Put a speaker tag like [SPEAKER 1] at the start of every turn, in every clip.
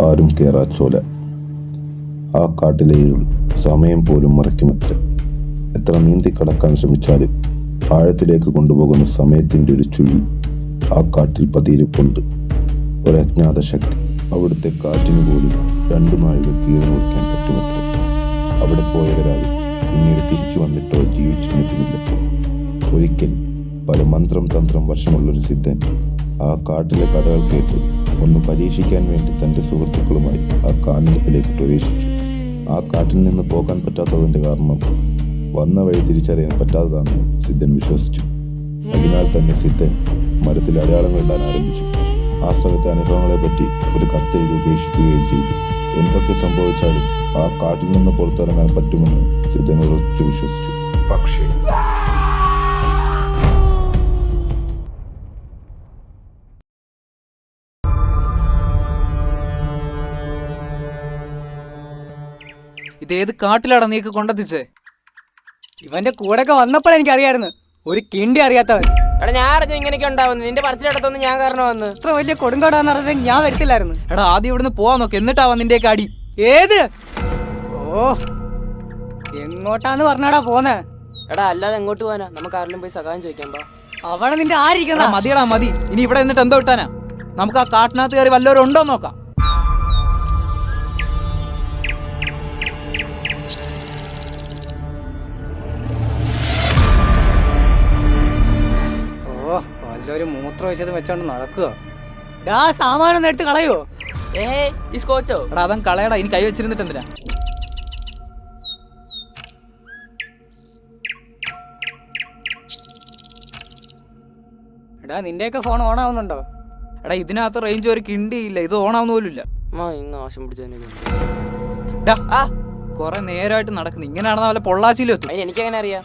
[SPEAKER 1] ആരും കേറാച്ചോല. ആ കാട്ടിലെ ഇരുൾ സമയം പോലും മറയ്ക്കുമത്രേ. എത്ര നീന്തിക്കടക്കാൻ ശ്രമിച്ചാലും ആഴത്തിലേക്ക് കൊണ്ടുപോകുന്ന സമയത്തിൻ്റെ ഒരു ചുഴി ആ കാട്ടിൽ പതിയിരിപ്പുണ്ട്. ഒരജ്ഞാത ശക്തി. അവിടുത്തെ കാറ്റിന് പോലും 2 നാഴിക കീറി മുറിക്കാൻ പറ്റുമത്രേ. അവിടെ പോയവരാരും പിന്നീട് തിരിച്ചു വന്നിട്ടോ ജീവിച്ചിരുന്നിട്ടുമില്ല. ഒരിക്കൽ പല മന്ത്രം തന്ത്രം വശമുള്ളൊരു സിദ്ധൻ ആ കാട്ടിലെ കഥകൾ കേട്ട് ഒന്ന് പരീക്ഷിക്കാൻ വേണ്ടി തൻ്റെ സുഹൃത്തുക്കളുമായി ആ കാനനത്തിലേക്ക് പ്രവേശിച്ചു. ആ കാട്ടിൽ നിന്ന് പോകാൻ പറ്റാത്തതിൻ്റെ കാരണം വന്ന വഴി തിരിച്ചറിയാൻ പറ്റാത്തതാണെന്ന് സിദ്ധൻ വിശ്വസിച്ചു. അതിനാൽ തന്നെ സിദ്ധൻ മരത്തിൽ അടയാളങ്ങൾ ഇടാൻ ആരംഭിച്ചു. ആ സ്ഥലത്തെ അനുഭവങ്ങളെപ്പറ്റി ഒരു കത്തെഴുതി ഉപേക്ഷിക്കുകയും ചെയ്തു. എന്തൊക്കെ സംഭവിച്ചാലും ആ കാട്ടിൽ നിന്ന് പുറത്തിറങ്ങാൻ പറ്റുമെന്ന് സിദ്ധൻ ഉറച്ചു വിശ്വസിച്ചു. പക്ഷേ
[SPEAKER 2] ഇതേത് കാട്ടിലാടാ നീക്ക് കൊണ്ടെത്തിച്ചേ?
[SPEAKER 3] ഇവന്റെ കൂടെയൊക്കെ വന്നപ്പോഴേ എനിക്കറിയായിരുന്നു ഒരു കിണ്ടി അറിയാത്തവൻ.
[SPEAKER 4] എടാ ഞാൻ അറിഞ്ഞു ഇങ്ങനെയൊക്കെ ഉണ്ടാവുന്നു. നിന്റെ പറച്ചിലടത്തൊന്നും ഞാൻ കാരണം വന്ന്
[SPEAKER 3] ഇത്ര വലിയ കൊടുങ്കാടാന്ന് പറഞ്ഞത് ഞാൻ വരത്തില്ലായിരുന്നു.
[SPEAKER 2] എടാ ആദ്യം ഇവിടുന്ന് പോവാൻ നോക്ക്, എന്നിട്ടാ നിന്റെയൊക്കെ അടി.
[SPEAKER 3] ഏത്? ഓ, എങ്ങോട്ടാന്ന് പറഞ്ഞാടാ പോന്നെ?
[SPEAKER 4] എടാ അല്ലാതെ എങ്ങോട്ട് പോവാനാ? നമുക്ക് ആരെങ്കിലും പോയി സഹായം ചോദിക്കാം.
[SPEAKER 3] അവിടെ നിന്റെ ആയിരിക്കണം.
[SPEAKER 2] മതിയടാ മതി, ഇനി ഇവിടെ എന്നിട്ട് എന്തോ ഇട്ടാനാ? നമുക്ക് ആ കാട്ടിനകത്ത് കയറി വല്ലവരും ഉണ്ടോ നോക്കാം.
[SPEAKER 3] ഓ, വല്ലൊരു മൂത്ര വെച്ചത് വെച്ചോണ്ട് നടക്കുക. സാമാനം എടുത്ത് കളയോ?
[SPEAKER 4] ഈ സ്കോച്ചോ?
[SPEAKER 2] എടാ അതും കളയടാ, ഇനി കൈ വെച്ചിരുന്നിട്ട് എന്തിനാ?
[SPEAKER 3] എടാ നിന്റെയൊക്കെ ഫോൺ ഓൺ ആവുന്നുണ്ടോ?
[SPEAKER 2] എടാ ഇതിനകത്ത് റേഞ്ച് ഒരു കിണ്ടിയില്ല, ഇത് ഓണാവുന്ന പോലും ഇല്ല. കൊറേ നേരമായിട്ട് നടക്കുന്നു, ഇങ്ങനെയാണെന്ന് വല്ല പൊള്ളാച്ചിയിലെത്തും.
[SPEAKER 4] എനിക്കെങ്ങനെ അറിയാം?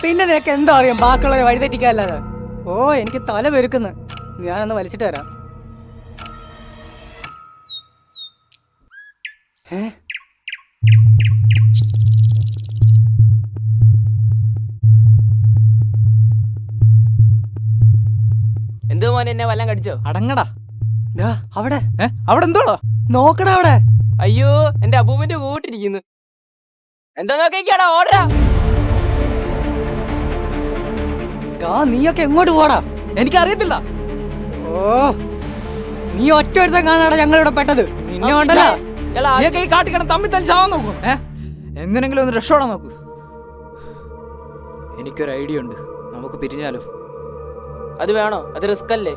[SPEAKER 3] പിന്നെ നിനക്ക് എന്തോ അറിയാം ബാക്കിയുള്ളവരെ വഴിതെറ്റിക്കാല്ലാതെ. ഓ, എനിക്ക് തല പെരുക്കുന്നു. ഞാനൊന്ന് വലിച്ചിട്ട് വരാം.
[SPEAKER 4] എന്തോ മോനെ, എന്നെ വല്ലം കടിച്ചോ?
[SPEAKER 2] അടങ്ങടാ.
[SPEAKER 3] അവിടെ
[SPEAKER 2] അവിടെ എന്തോടാ?
[SPEAKER 3] നോക്കടാ അവിടെ.
[SPEAKER 4] അയ്യോ, എന്റെ അബൂബന്റെ കൂട്ടിരിക്കുന്നു. എന്താ നോക്കിക്കാടാ, ഓടാ.
[SPEAKER 3] നീയൊക്കെ എങ്ങോട്ട് പോടാ?
[SPEAKER 2] എനിക്കറിയത്തില്ല.
[SPEAKER 3] ഓ, നീ ഒറ്റ എടുത്ത കാണാടാ ഞങ്ങളിവിടെ പെട്ടത്. നിന്നെ ഉണ്ടല്ലോ
[SPEAKER 2] ഈ കാട്ടിക്കണം തമ്മിൽ തല്ലി ചാവാൻ നോക്കൂ. എങ്ങനെങ്കിലും ഒന്ന് രക്ഷപ്പെടാൻ നോക്കൂ. എനിക്കൊരു ഐഡിയ ഉണ്ട്, നമുക്ക് പിരിഞ്ഞാലോ?
[SPEAKER 4] അത് വേണോ? അത് റിസ്ക് അല്ലേ?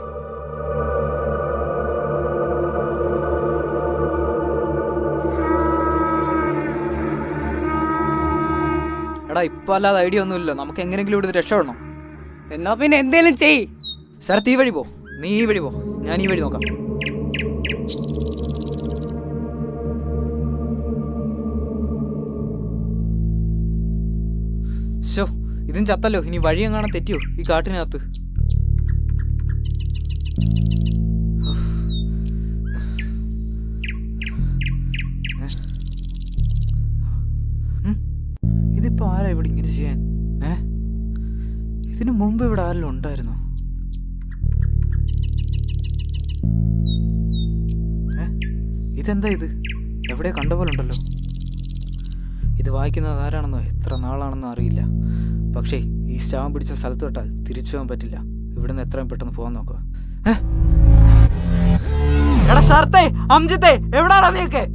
[SPEAKER 2] എടാ ഇപ്പൊ അല്ലാതെ ഐഡിയ ഒന്നുമില്ല, നമുക്ക് എങ്ങനെങ്കിലും ഇവിടെ രക്ഷപ്പെടണം.
[SPEAKER 3] എന്നാ പിന്നെ എന്തേലും ചെയ്.
[SPEAKER 2] ശരത്ത് ഈ വഴി പോ, നീ ഈ വഴി പോ, ഞാൻ ഈ വഴി നോക്കാം. ശോ, ഇതും ചത്തല്ലോ. ഇനി വഴിയെങ്ങാനും തെറ്റിയോ ഈ കാട്ടിനകത്ത്? ഇതിപ്പോ ആരാ ഇവിടെ ഇങ്ങനെ ചെയ്യാൻ? ഇതിനു മുമ്പ് ഇവിടെ ആരെങ്കിലും ഉണ്ടായിരുന്നോ? ഇതെന്താ ഇത്? എവിടെ കണ്ട പോലെ ഉണ്ടല്ലോ. ഇത് വായിക്കുന്നത് ആരാണെന്നോ എത്ര നാളാണെന്നോ അറിയില്ല. പക്ഷേ ഈ സ്റ്റാമ്പ് പിടിച്ച സ്ഥലത്ത് തൊട്ടാൽ തിരിച്ചു പോകാൻ പറ്റില്ല. ഇവിടുന്ന് എത്രയും പെട്ടെന്ന് പോകാൻ നോക്കുക. എടാ ശരത്തേ, അംജിത്തേ, എവിടാടാ നീയൊക്കെ?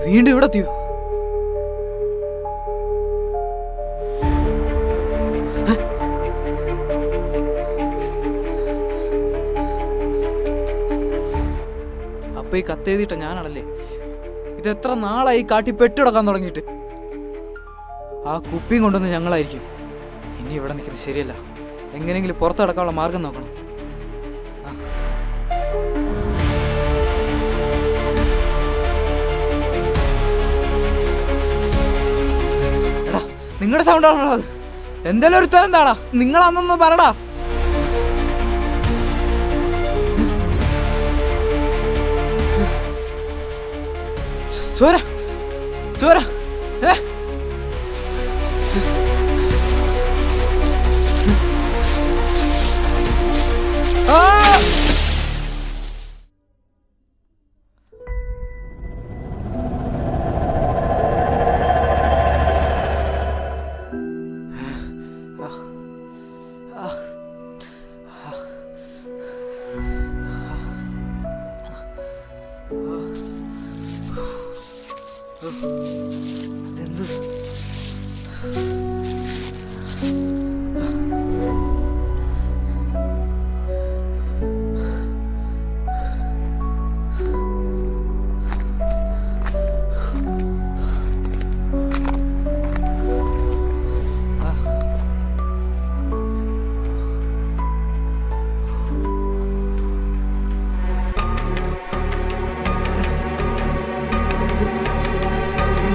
[SPEAKER 2] വീണ്ടും ഇവിടെ എത്തിയോ? അപ്പൊ ഈ കത്തെഴുതിയിട്ട ഞാനാണല്ലേ? ഇതെത്ര നാളായി കാട്ടി പെട്ടിടക്കാൻ തുടങ്ങിയിട്ട്. ആ കുപ്പിയും കൊണ്ടുവന്ന് ഞങ്ങളായിരിക്കും. ഇനി ഇവിടെ നിൽക്കുന്നത് ശരിയല്ല. എങ്ങനെയെങ്കിലും പുറത്ത് കിടക്കാനുള്ള മാർഗം നോക്കണം. എടാ നിങ്ങളുടെ സൗണ്ട് ആണോ അത്? എന്തായാലും ഒരു തരം എന്താടാ? നിങ്ങളാന്നൊന്ന് പറടാ. ചോര ചോര ഏ? ആ! ഇതെന്ത്?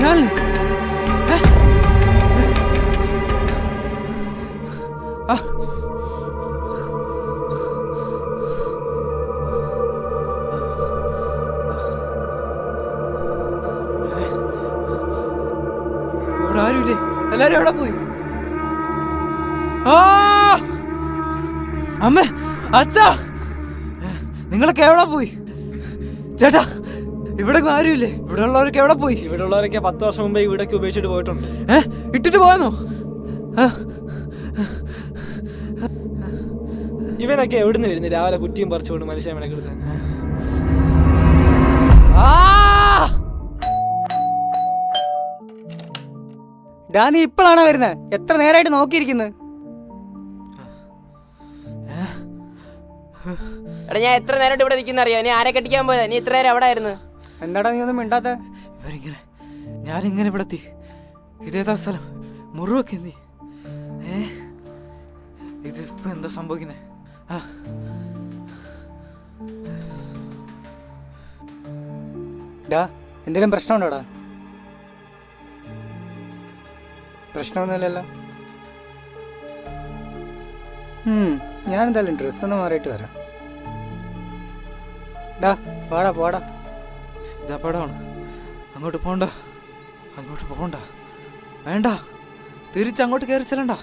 [SPEAKER 2] ഞാൻ ഇവിടെ ആരുമില്ലേ? എല്ലാരും എവിടെ പോയി? ആ! അമ്മേ, അച്ഛാ, നിങ്ങളൊക്കെ എവിടെ പോയി? ചേട്ടാ, ഇവിടെ ആരുമില്ലേ? ഇവിടെ ഉള്ളവരൊക്കെ എവിടെ പോയി?
[SPEAKER 5] ഇവിടെ ഉള്ളവരൊക്കെ 10 വർഷം മുമ്പേ ഇവിടേക്ക് ഉപേക്ഷിച്ചിട്ട് പോയിട്ടുണ്ട്.
[SPEAKER 2] ഇട്ടിട്ട് പോയെന്നോ?
[SPEAKER 5] ഇവനൊക്കെ എവിടുന്ന് വരുന്നു രാവിലെ കുറ്റിയും പറിച്ചുകൊണ്ട് മനുഷ്യനെ മെനക്കെടുത്താൻ?
[SPEAKER 3] ഡാ നീ ഇപ്പോഴാണോ വരുന്നത്? എത്ര നേരമായിട്ട് നോക്കിയിരിക്കുന്നത്?
[SPEAKER 4] എടാ ഞാൻ എത്ര നേരം ഇവിടെ നിൽക്കുന്ന അറിയോ? നീ ആരെ കെട്ടിക്കാൻ പോയതാ? നീ ഇത്ര നേരം എവിടെ ആയിരുന്നു?
[SPEAKER 3] എന്താടാ നീ ഒന്നും മിണ്ടാത്ത?
[SPEAKER 2] ഇവരിങ്ങനെ ഞാനിങ്ങനെ ഇവിടെ എത്തി. ഇതേതാ സ്ഥലം? മുറിവൊക്കെ നീ ഇതിപ്പോ എന്താ സംഭവിക്കുന്നേ?
[SPEAKER 3] ഡാ എന്തെങ്കിലും പ്രശ്നമുണ്ടോടാ? പ്രശ്നമൊന്നുമില്ലല്ലോ. ഞാനെന്തായാലും ഡ്രസ്സൊന്ന് മാറിയിട്ട് വരാം. ഡാ പോടാ പോടാ.
[SPEAKER 2] ഇത് അപകടമാണ്. അങ്ങോട്ട് പോണ്ട, അങ്ങോട്ട് പോകണ്ട, വേണ്ട, തിരിച്ചങ്ങോട്ട് കയറി ചെല്ലണ്ട.